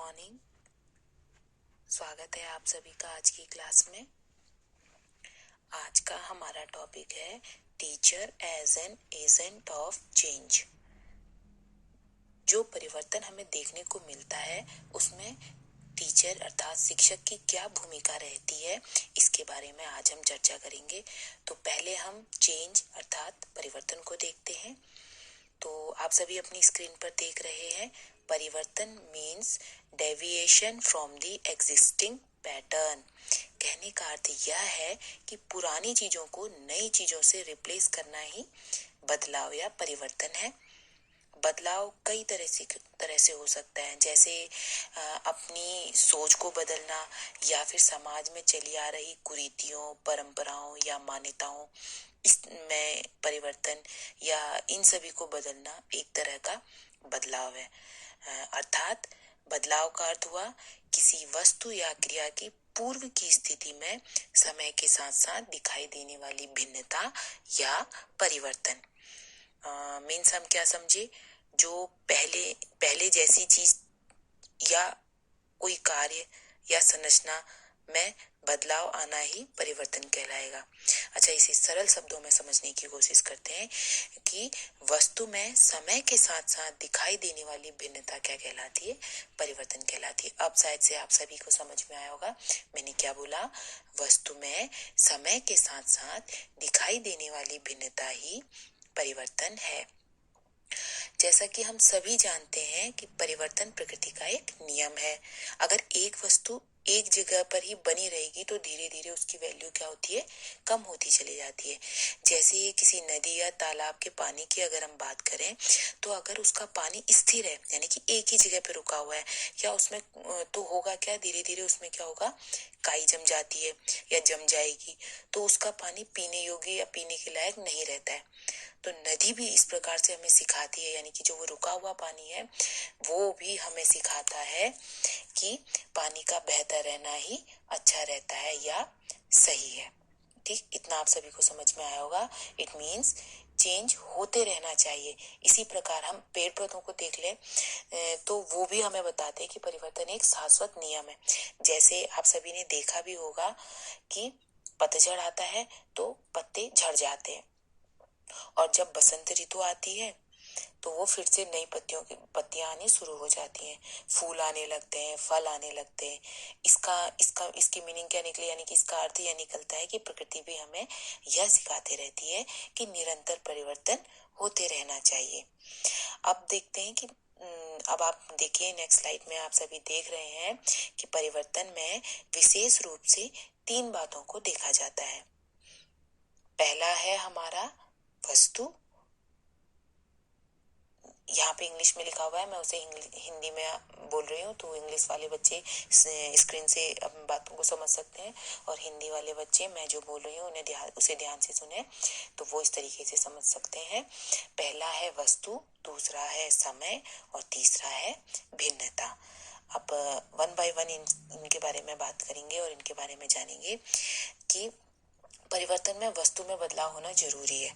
Morning. स्वागत है आप सभी का आज की क्लास में। आज का हमारा टॉपिक है teacher as an agent of change. जो परिवर्तन हमें देखने को मिलता है उसमें टीचर अर्थात शिक्षक की क्या भूमिका रहती है, इसके बारे में आज हम चर्चा करेंगे। तो पहले हम चेंज अर्थात परिवर्तन को देखते हैं। तो आप सभी अपनी स्क्रीन पर देख रहे हैं, परिवर्तन means deviation from the existing pattern. कहने का अर्थ यह है कि पुरानी चीजों को नई चीजों से रिप्लेस करना ही बदलाव या परिवर्तन है। बदलाव कई तरह से हो सकता है, जैसे अपनी सोच को बदलना या फिर समाज में चली आ रही कुरीतियों, परंपराओं या मान्यताओं इसमें परिवर्तन या इन सभी को बदलना एक तरह का बदलाव है। अर्थात बदलाव का अर्थ हुआ किसी वस्तु या क्रिया की पूर्व की स्थिति में समय के साथ साथ दिखाई देने वाली भिन्नता या परिवर्तन। मीन्स हम क्या समझे, जो पहले जैसी चीज या कोई कार्य या संरचना में बदलाव आना ही परिवर्तन कहलाएगा। अच्छा, इसे सरल शब्दों में समझने की कोशिश करते हैं कि वस्तु में समय के साथ साथ दिखाई देने वाली भिन्नता क्या कहलाती है, परिवर्तन कहलाती है। अब शायद से आप सभी को समझ में आया होगा मैंने क्या बोला। वस्तु में समय के साथ साथ दिखाई देने वाली भिन्नता ही परिवर्तन है। जैसा कि हम सभी जानते हैं कि परिवर्तन प्रकृति का एक नियम है। अगर एक वस्तु एक जगह पर ही बनी रहेगी तो धीरे धीरे उसकी वैल्यू क्या होती है, कम होती चली जाती है। जैसे किसी नदी या तालाब के पानी की अगर हम बात करें तो अगर उसका पानी स्थिर है यानी कि एक ही जगह पे रुका हुआ है या उसमें तो होगा क्या, धीरे धीरे उसमें क्या होगा, काई जम जाती है या जम जाएगी, तो उसका पानी पीने योग्य या पीने के लायक नहीं रहता है। तो नदी भी इस प्रकार से हमें सिखाती है, यानी कि जो वो रुका हुआ पानी है वो भी हमें सिखाता है कि पानी का बहता रहना ही अच्छा रहता है या सही है। ठीक, इतना आप सभी को समझ में आया होगा। इट मीन्स चेंज होते रहना चाहिए। इसी प्रकार हम पेड़ पौधों को देख लें तो वो भी हमें बताते हैं कि परिवर्तन एक शाश्वत नियम है। जैसे आप सभी ने देखा भी होगा कि पतझड़ आता है तो पत्ते झड़ जाते हैं और जब बसंत ऋतु आती है तो वो फिर से नई पत्तियां आनी शुरू हो जाती हैं, फूल आने लगते हैं, फल आने लगते हैं। इसकी मीनिंग क्या निकली, यानी कि इसका अर्थ यह निकलता है कि प्रकृति भी हमें यह सिखाती रहती है कि निरंतर परिवर्तन होते रहना चाहिए। अब देखते हैं कि अब आप देखिए नेक्स्ट स्लाइड में आप सभी देख रहे हैं कि परिवर्तन में विशेष रूप से 3 बातों को देखा जाता है। पहला है हमारा वस्तु, यहाँ पे इंग्लिश में लिखा हुआ है, मैं उसे हिंदी में बोल रही हूँ, तो इंग्लिश वाले बच्चे स्क्रीन से अब बातों को समझ सकते हैं और हिंदी वाले बच्चे मैं जो बोल रही हूँ उन्हें उसे ध्यान से सुने तो वो इस तरीके से समझ सकते हैं। पहला है वस्तु, दूसरा है समय और तीसरा है भिन्नता। अब 1 बाय 1 इनके बारे में बात करेंगे और इनके बारे में जानेंगे कि परिवर्तन में वस्तु में बदलाव होना जरूरी है,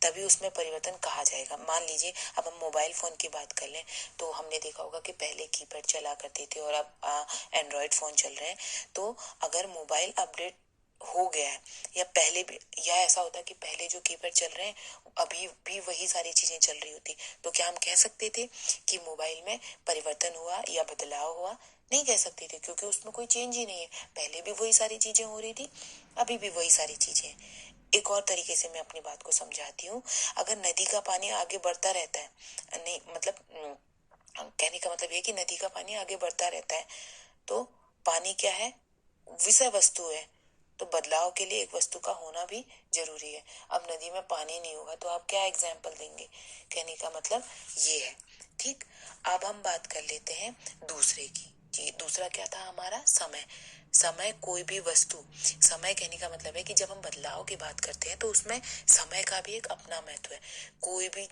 तभी उसमें परिवर्तन कहा जाएगा। मान लीजिए अब हम मोबाइल फोन की बात कर लें तो हमने देखा होगा कि पहले कीपैड चला करते थे और अब एंड्रॉयड फोन चल रहे हैं। तो अगर मोबाइल अपडेट हो गया है या पहले भी या ऐसा होता कि पहले जो कीपैड चल रहे हैं अभी भी वही सारी चीजें चल रही होती, तो क्या हम कह सकते थे कि मोबाइल में परिवर्तन हुआ या बदलाव हुआ? नहीं कह सकते थे, क्योंकि उसमें कोई चेंज ही नहीं है। पहले भी वही सारी चीजें हो रही थी, अभी भी वही सारी चीजें। एक और तरीके से मैं अपनी बात को समझाती हूँ। अगर नदी का पानी आगे बढ़ता रहता है, नहीं मतलब कहने का मतलब ये कि नदी का पानी आगे बढ़ता रहता है तो पानी क्या है, विषय वस्तु है, तो बदलाव के लिए एक वस्तु का होना भी जरूरी है। अब नदी में पानी नहीं होगा तो आप क्या एग्जाम्पल देंगे, कहने का मतलब ये है। ठीक, अब हम बात कर लेते हैं दूसरे की। जी, दूसरा क्या था हमारा, समय। समय कोई भी वस्तु, समय कहने का मतलब है कि जब हम बदलाव की बात करते हैं तो उसमें समय का भी एक अपना महत्व है। कोई भी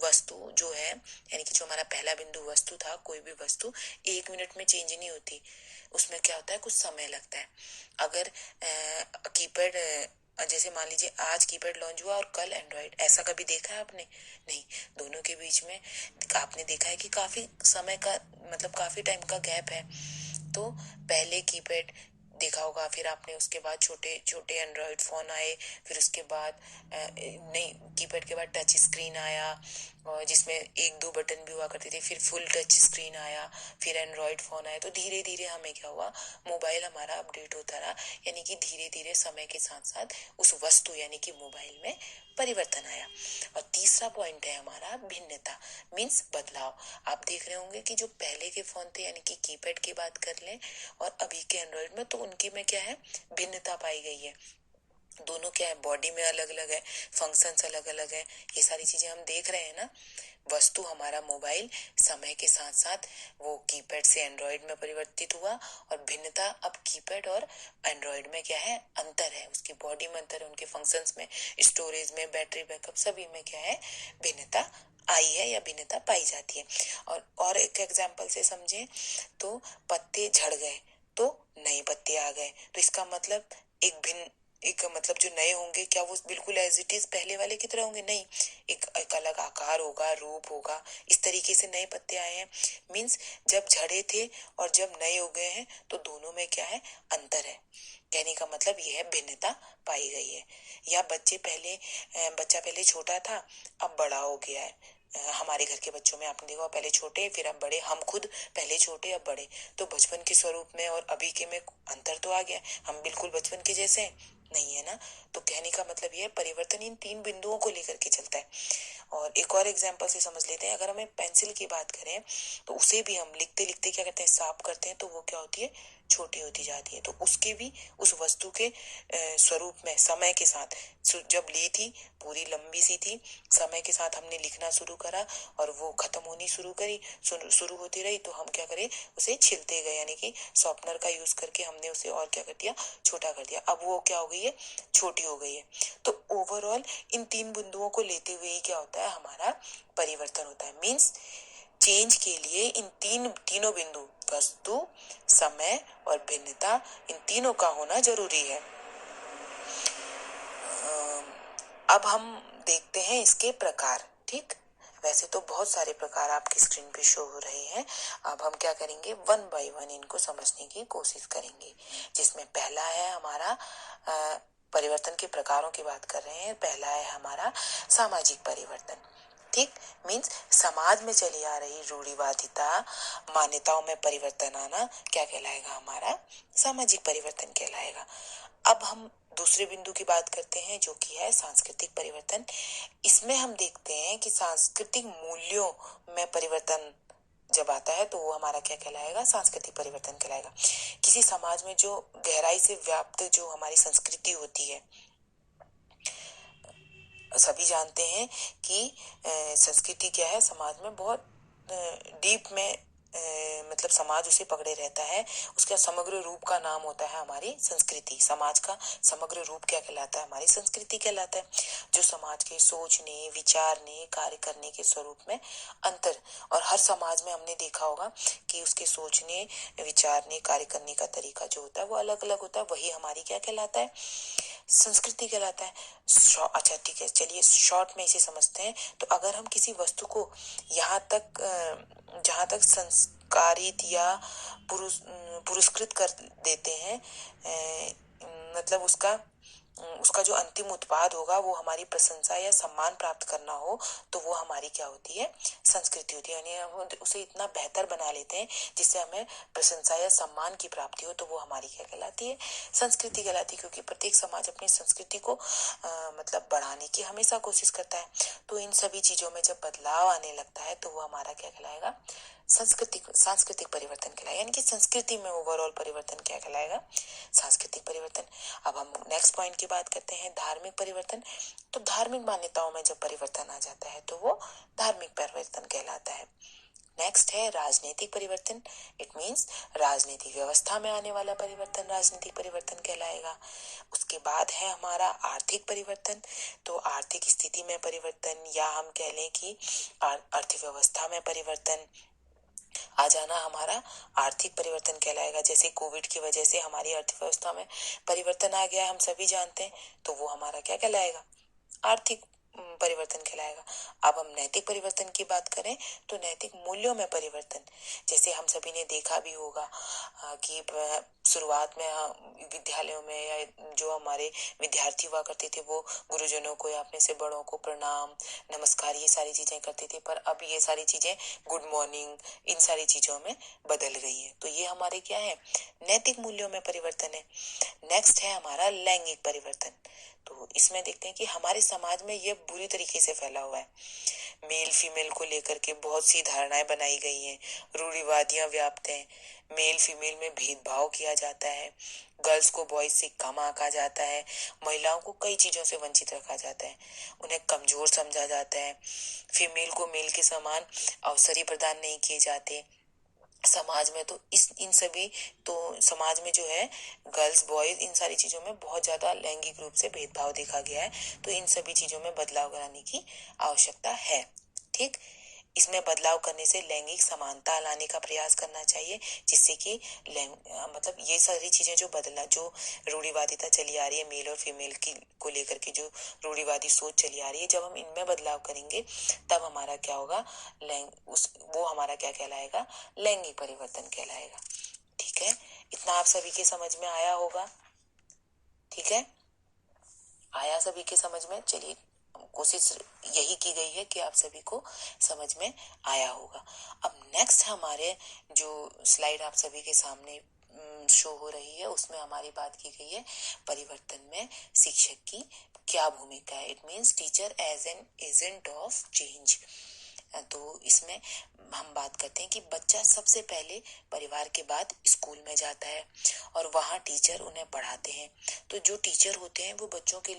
वस्तु जो है, यानी कि जो हमारा पहला बिंदु वस्तु था, कोई भी वस्तु 1 मिनट में चेंज नहीं होती, उसमें क्या होता है, कुछ समय लगता है। अगर कीपैड जैसे मान लीजिए आज कीपैड लॉन्च हुआ और कल एंड्रॉइड, ऐसा कभी देखा है आपने? नहीं। दोनों के बीच में आपने देखा है कि काफी समय का मतलब काफी टाइम का गैप है। तो पहले कीपैड देखा होगा, फिर आपने उसके बाद छोटे छोटे एंड्रॉयड फ़ोन आए, फिर उसके बाद नहीं, कीपैड के बाद टच स्क्रीन आया और जिसमें एक दो बटन भी हुआ करते थे, फिर फुल टच स्क्रीन आया, फिर एंड्रॉयड फ़ोन आया। तो धीरे धीरे हमें क्या हुआ, मोबाइल हमारा अपडेट होता रहा, यानी कि धीरे धीरे समय के साथ साथ उस वस्तु यानी कि मोबाइल में परिवर्तन आया। और तीसरा पॉइंट है हमारा भिन्नता, मीन्स बदलाव। आप देख रहे होंगे कि जो पहले के फ़ोन थे यानी कि कीपैड की बात कर लें और अभी के एंड्रॉयड में, तो उनके में क्या है, भिन्नता पाई गई है। दोनों क्या है, बॉडी में अलग अलग है, फंक्शंस अलग अलग है, ये सारी चीजें हम देख रहे हैं ना। वस्तु हमारा मोबाइल समय के साथ साथ वो कीपैड से एंड्रॉयड में परिवर्तित हुआ, और भिन्नता अब कीपैड और एंड्रॉयड में क्या है, अंतर है, उसकी बॉडी में अंतर है, उनके फंक्शंस में, स्टोरेज में, बैटरी बैकअप, सभी में क्या है, भिन्नता आई है या भिन्नता पाई जाती है। और एक एग्जांपल से समझें तो पत्ते झड़ गए तो नए पत्ते आ गए, तो इसका मतलब एक मतलब जो नए होंगे, क्या वो बिल्कुल एज इट इज पहले वाले की तरह होंगे? नहीं, एक अलग आकार होगा, रूप होगा, इस तरीके से नए पत्ते आए हैं। मीन्स जब झड़े थे और जब नए हो गए हैं, तो दोनों में क्या है, अंतर है। कहने का मतलब ये है, भिन्नता पाई गई है। या बच्चा पहले छोटा था, अब बड़ा हो गया है। हमारे घर के बच्चों में आपने देखा, पहले छोटे फिर अब बड़े, हम खुद पहले छोटे अब बड़े, तो बचपन के स्वरूप में और अभी के में अंतर तो आ गया, हम बिल्कुल बचपन के जैसे नहीं है ना। तो कहने का मतलब ये है, परिवर्तन इन तीन बिंदुओं को लेकर के चलता है। और एक और एग्जांपल से समझ लेते हैं, अगर हमें पेंसिल की बात करें तो उसे भी हम लिखते लिखते क्या करते हैं, साफ करते हैं, तो वो क्या होती है, छोटी होती जाती है। तो उसके भी उस वस्तु के स्वरूप में समय के साथ, जब ली थी पूरी लंबी सी थी, समय के साथ हमने लिखना शुरू करा और वो खत्म होनी शुरू करी, शुरू होती रही, तो हम क्या करें, उसे छिलते गए, यानी कि शॉर्पनर का यूज करके हमने उसे और क्या कर दिया, छोटा कर दिया। अब वो क्या हो गई है, छोटी हो गई है। तो ओवरऑल इन तीन बिंदुओं को लेते हुए ही क्या होता है, हमारा परिवर्तन होता है। मीन्स चेंज के लिए इन तीनों बिंदु, वस्तु, समय और भिन्नता, इन तीनों का होना जरूरी है। अब हम देखते हैं इसके प्रकार। ठीक, वैसे तो बहुत सारे प्रकार आपकी स्क्रीन पे शो हो रहे हैं। अब हम क्या करेंगे, वन बाय वन इनको समझने की कोशिश करेंगे, जिसमें पहला है हमारा परिवर्तन के प्रकारों की बात कर रहे हैं। पहला है हमारा सामाजिक परिवर्तन। ठीक, मीन्स समाज में चली आ रही रूढ़िवादिता, मान्यताओं में परिवर्तन आना क्या कहलाएगा, हमारा सामाजिक परिवर्तन कहलाएगा। अब हम दूसरे बिंदु की बात करते हैं, जो कि है सांस्कृतिक परिवर्तन। इसमें हम देखते हैं कि सांस्कृतिक मूल्यों में परिवर्तन जब आता है, तो वो हमारा क्या कहलाएगा, सांस्कृतिक परिवर्तन कहलाएगा। किसी समाज में जो गहराई से व्याप्त जो हमारी संस्कृति होती है, सभी जानते हैं कि संस्कृति क्या है, समाज में बहुत डीप में मतलब समाज उसे पकड़े रहता है। उसका समग्र रूप का नाम होता है हमारी संस्कृति। समाज का समग्र रूप क्या कहलाता है, हमारी संस्कृति कहलाता है, जो समाज के सोचने, विचारने, कार्य करने के स्वरूप में अंतर। और हर समाज में हमने देखा होगा कि उसके सोचने, विचारने, कार्य करने का तरीका जो होता है वो अलग अलग होता है, वही हमारी क्या कहलाता है, संस्कृति कहलाता है। अच्छा ठीक है, चलिए शॉर्ट में इसे समझते हैं। तो अगर हम किसी वस्तु को यहाँ तक जहाँ तक संस्कारित या पुरस्कृत कर देते हैं, मतलब उसका जो अंतिम उत्पाद होगा वो हमारी प्रशंसा या सम्मान प्राप्त करना हो, तो वो हमारी क्या होती है, संस्कृति होती है। यानी हम उसे इतना बेहतर बना लेते हैं जिससे हमें प्रशंसा या सम्मान की प्राप्ति हो, तो वो हमारी क्या कहलाती है, संस्कृति कहलाती है। क्योंकि प्रत्येक समाज अपनी संस्कृति को मतलब बढ़ाने की हमेशा कोशिश करता है। तो इन सभी चीजों में जब बदलाव आने लगता है, तो वो हमारा क्या कहलाएगा, सांस्कृतिक परिवर्तन कहलाएगा। यानी कि संस्कृति में ओवरऑल परिवर्तन क्या कहलाएगा, सांस्कृतिक परिवर्तन। अब हम नेक्स्ट पॉइंट की बात करते हैं, धार्मिक परिवर्तन। तो धार्मिक मान्यताओं में जब परिवर्तन आ जाता है, तो वो धार्मिक परिवर्तन कहलाता है। नेक्स्ट है राजनीतिक परिवर्तन। इट मीन्स राजनीतिक व्यवस्था में आने वाला परिवर्तन राजनीतिक परिवर्तन कहलाएगा। उसके बाद है हमारा आर्थिक परिवर्तन। तो आर्थिक स्थिति में परिवर्तन, या हम कह लें कि अर्थव्यवस्था में परिवर्तन आ जाना हमारा आर्थिक परिवर्तन कहलाएगा। जैसे कोविड की वजह से हमारी अर्थव्यवस्था में परिवर्तन आ गया, हम सभी जानते हैं, तो वो हमारा क्या कहलाएगा, आर्थिक परिवर्तन कहलाएगा। अब हम नैतिक परिवर्तन की बात करें तो नैतिक मूल्यों में परिवर्तन, जैसे हम सभी ने देखा भी होगा कि शुरुआत में विद्यालयों में या जो हमारे विद्यार्थी हुआ करते थे वो गुरुजनों को या अपने से बड़ों को प्रणाम, नमस्कार, ये सारी चीजें करते थे, पर अब ये सारी चीजें गुड मॉर्निंग, इन सारी चीजों में बदल गई है। तो ये हमारे क्या है, नैतिक मूल्यों में परिवर्तन है। नेक्स्ट है हमारा लैंगिक परिवर्तन। तो इसमें देखते हैं कि हमारे समाज में ये बुरी तरीके से फैला हुआ है। मेल फीमेल को लेकर के बहुत सी धारणाएं बनाई गई हैं, रूढ़िवादियां व्याप्त हैं, मेल फीमेल में भेदभाव किया जाता है, गर्ल्स को बॉयज से कम आंका जाता है, महिलाओं को कई चीजों से वंचित रखा जाता है, उन्हें कमजोर समझा जाता है, फीमेल को मेल के समान अवसर ही प्रदान नहीं किए जाते। समाज में तो समाज में जो है गर्ल्स बॉयज इन सारी चीजों में बहुत ज्यादा लैंगिक रूप से भेदभाव देखा गया है। तो इन सभी चीजों में बदलाव कराने की आवश्यकता है। ठीक, इसमें बदलाव करने से लैंगिक समानता लाने का प्रयास करना चाहिए, जिससे कि मतलब ये सारी चीजें जो रूढ़िवादिता चली आ रही है, मेल और फीमेल की को लेकर के जो रूढ़िवादी सोच चली आ रही है, जब हम इनमें बदलाव करेंगे तब हमारा क्या होगा, वो हमारा क्या कहलाएगा, लैंगिक परिवर्तन कहलाएगा। ठीक है, इतना आप सभी के समझ में आया होगा। ठीक है, आया सभी के समझ में। चलिए, कोशिश यही की गई है कि आप सभी को समझ में आया होगा। अब नेक्स्ट हमारे जो स्लाइड आप सभी के सामने शो हो रही है, उसमें हमारी बात की गई है परिवर्तन में शिक्षक की क्या भूमिका है। It means teacher as an agent of change. तो इसमें हम बात करते हैं कि बच्चा सबसे पहले परिवार के बाद स्कूल में जाता है और वहाँ टीचर उन्हें पढ़ाते हैं। तो जो टीचर होते हैं वो बच्चों के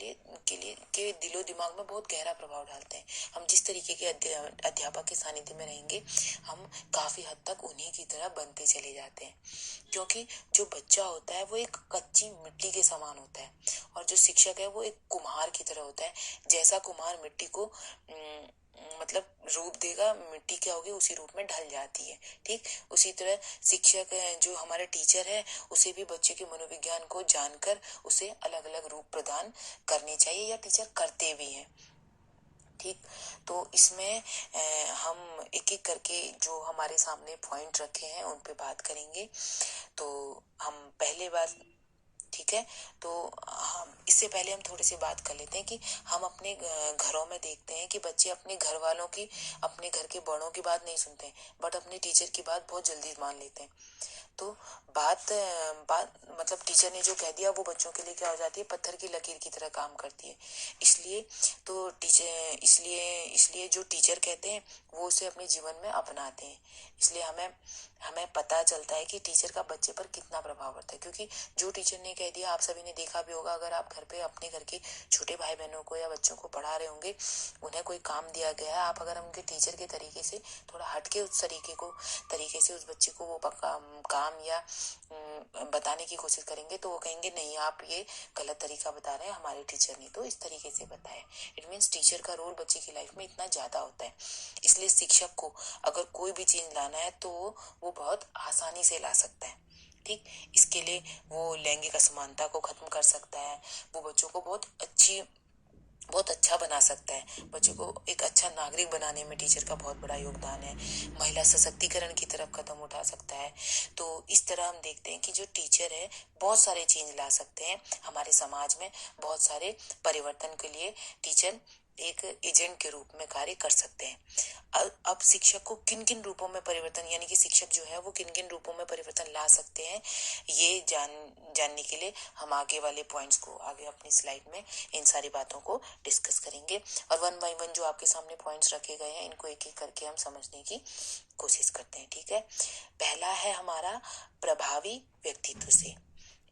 दिलो दिमाग में बहुत गहरा प्रभाव डालते हैं। हम जिस तरीके के अध्यापक के सानिध्य में रहेंगे, हम काफी हद तक उन्हीं की तरह बनते चले जाते हैं, क्योंकि जो बच्चा होता है वो एक कच्ची मिट्टी के समान होता है और जो शिक्षक है वो एक कुम्हार की तरह होता है। जैसा कुम्हार मिट्टी को मतलब रूप देगा, मिट्टी क्या होगी, उसी रूप में ढल जाती है। ठीक, उसी तरह शिक्षक जो हमारे टीचर है, उसे भी बच्चे के मनोविज्ञान को जानकर उसे अलग अलग रूप प्रदान करने चाहिए, या टीचर करते भी हैं। ठीक, तो इसमें हम एक एक करके जो हमारे सामने पॉइंट रखे हैं उन पे बात करेंगे। तो हम पहले बार, ठीक है, तो हम इससे पहले हम थोड़ी सी बात कर लेते हैं कि हम अपने घरों में देखते हैं कि बच्चे अपने घर वालों की, अपने घर के बड़ों की बात नहीं सुनते, बट अपने टीचर की बात बहुत जल्दी मान लेते हैं। तो बात बात मतलब टीचर ने जो कह दिया वो बच्चों के लिए क्या हो जाती है, पत्थर की लकीर की तरह काम करती है। इसलिए तो टीचर इसलिए जो टीचर कहते हैं वो उसे अपने जीवन में अपनाते हैं। इसलिए हमें हमें पता चलता है कि टीचर का बच्चे पर कितना प्रभाव पड़ता है, क्योंकि जो टीचर ने कह दिया, आप सभी ने देखा भी होगा, अगर आप घर पे अपने घर के छोटे भाई बहनों को या बच्चों को पढ़ा रहे होंगे, उन्हें कोई काम दिया गया है, आप अगर उनके टीचर के तरीके से थोड़ा हटके उस तरीके से उस बच्चे को वो काम या बताने की कोशिश करेंगे, तो वो कहेंगे नहीं, आप ये गलत तरीका बता रहे हैं, हमारे टीचर ने तो इस तरीके से बताया। इट मीन्स टीचर का रोल बच्चे की लाइफ में इतना ज्यादा होता है। इसलिए शिक्षक को अगर कोई भी चीज लाना है तो वो बहुत आसानी से ला सकता है। ठीक, इसके लिए वो लैंगिक असमानता को खत्म कर सकता है, वो बच्चों को बहुत अच्छा बना सकता है, बच्चों को एक अच्छा नागरिक बनाने में टीचर का बहुत बड़ा योगदान है, महिला सशक्तिकरण की तरफ कदम उठा सकता है। तो इस तरह हम देखते हैं कि जो टीचर है बहुत सारे चेंज ला सकते हैं हमारे समाज में, बहुत सारे परिवर्तन के लिए टीचर एक एजेंट के रूप में कार्य कर सकते हैं। अब शिक्षक को किन किन रूपों में परिवर्तन, यानी कि शिक्षक जो है वो किन किन रूपों में परिवर्तन ला सकते हैं, ये जानने के लिए हम आगे वाले पॉइंट्स को आगे अपनी स्लाइड में इन सारी बातों को डिस्कस करेंगे। और वन बाय वन जो आपके सामने पॉइंट्स रखे गए हैं, इनको एक एक करके हम समझने की कोशिश करते हैं। ठीक है, पहला है हमारा प्रभावी व्यक्तित्व से।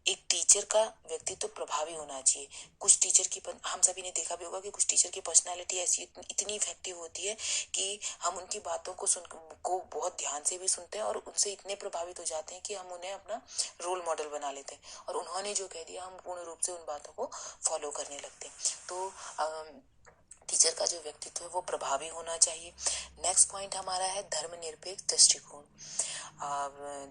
एक टीचर का व्यक्तित्व प्रभावी होना चाहिए। कुछ टीचर की हम सभी ने देखा भी होगा कि कुछ टीचर की पर्सनालिटी ऐसी इतनी इफेक्टिव होती है कि हम उनकी बातों को बहुत ध्यान से भी सुनते हैं और उनसे इतने प्रभावित हो जाते हैं कि हम उन्हें अपना रोल मॉडल बना लेते हैं, और उन्होंने जो कह दिया हम पूर्ण रूप से उन बातों को फॉलो करने लगते हैं। तो टीचर का जो व्यक्तित्व है वो प्रभावी होना चाहिए। नेक्स्ट पॉइंट हमारा है धर्मनिरपेक्ष दृष्टिकोण।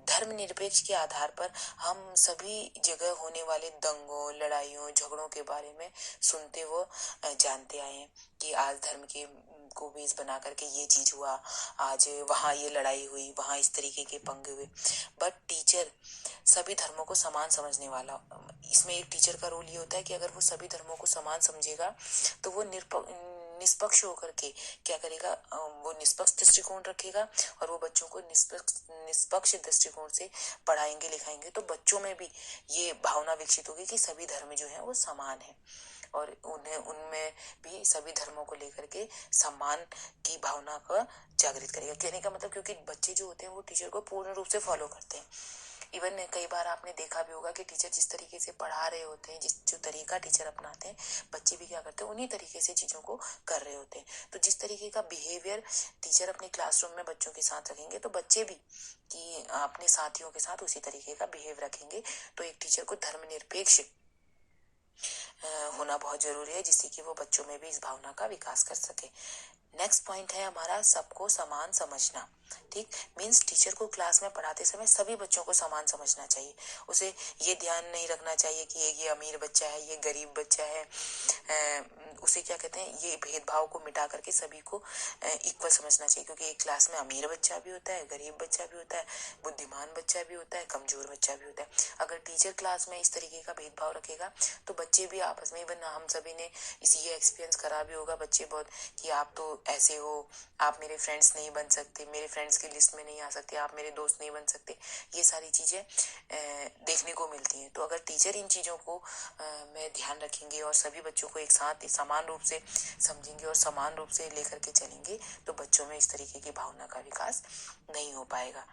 धर्मनिरपेक्ष के आधार पर हम सभी जगह होने वाले दंगों, लड़ाइयों, झगड़ों के बारे में सुनते व जानते आए हैं कि आज धर्म के को बेस बना करके ये चीज हुआ, आज वहाँ ये लड़ाई हुई, वहाँ इस तरीके के पंगे हुए। बट टीचर सभी धर्मों को समान समझने वाला, इसमें एक टीचर का रोल ये होता है कि अगर वो सभी धर्मों को समान समझेगा तो वो निष्पक्ष होकर के क्या करेगा, वो निष्पक्ष दृष्टिकोण रखेगा और वो बच्चों को निष्पक्ष दृष्टिकोण से पढ़ाएंगे लिखाएंगे तो बच्चों में भी ये भावना विकसित होगी कि सभी धर्म जो है वो समान है और उन्हें उनमें भी सभी धर्मों को लेकर के सम्मान की भावना का जागृत करेगा। कहने का मतलब क्योंकि बच्चे जो होते हैं वो टीचर को पूर्ण रूप से फॉलो करते हैं। इवन कई बार आपने देखा भी होगा कि टीचर जिस तरीके से पढ़ा रहे होते हैं, जिस जो तरीका टीचर अपनाते हैं, बच्चे भी क्या करते हैं उन्हीं तरीके से चीज़ों को कर रहे होते हैं। तो जिस तरीके का बिहेवियर टीचर अपने क्लासरूम में बच्चों के साथ रखेंगे तो बच्चे भी कि अपने साथियों के साथ उसी तरीके का बिहेव रखेंगे। तो एक टीचर को धर्मनिरपेक्ष होना बहुत जरूरी है जिससे कि वो बच्चों में भी इस भावना का विकास कर सके। नेक्स्ट पॉइंट है हमारा सबको समान समझना। ठीक, मीन्स टीचर को क्लास में पढ़ाते समय सभी बच्चों को समान समझना चाहिए। उसे ये ध्यान नहीं रखना चाहिए कि ये अमीर बच्चा है, ये गरीब बच्चा है। उसे क्या कहते हैं, ये भेदभाव को मिटा करके सभी को इक्वल समझना चाहिए, क्योंकि एक क्लास में अमीर बच्चा भी होता है, गरीब बच्चा भी होता है, बुद्धिमान बच्चा भी होता है, कमजोर बच्चा भी होता है। अगर टीचर क्लास में इस तरीके का भेदभाव रखेगा तो बच्चे भी आपस में, इवन हम सभी ने ये एक्सपीरियंस करा भी होगा, बच्चे बहुत कि आप तो ऐसे हो, आप मेरे फ्रेंड्स नहीं बन सकते, मेरे फ्रेंड्स की लिस्ट में नहीं आ सकते, आप मेरे दोस्त नहीं बन सकते, ये सारी चीज़ें देखने को मिलती हैं। तो अगर टीचर इन चीज़ों को में ध्यान रखेंगे और सभी बच्चों को एक साथ समान रूप से समझेंगे और समान रूप से लेकर के चलेंगे तो बच्चों में इस तरीके की भावना का विकास नहीं हो पाएगा।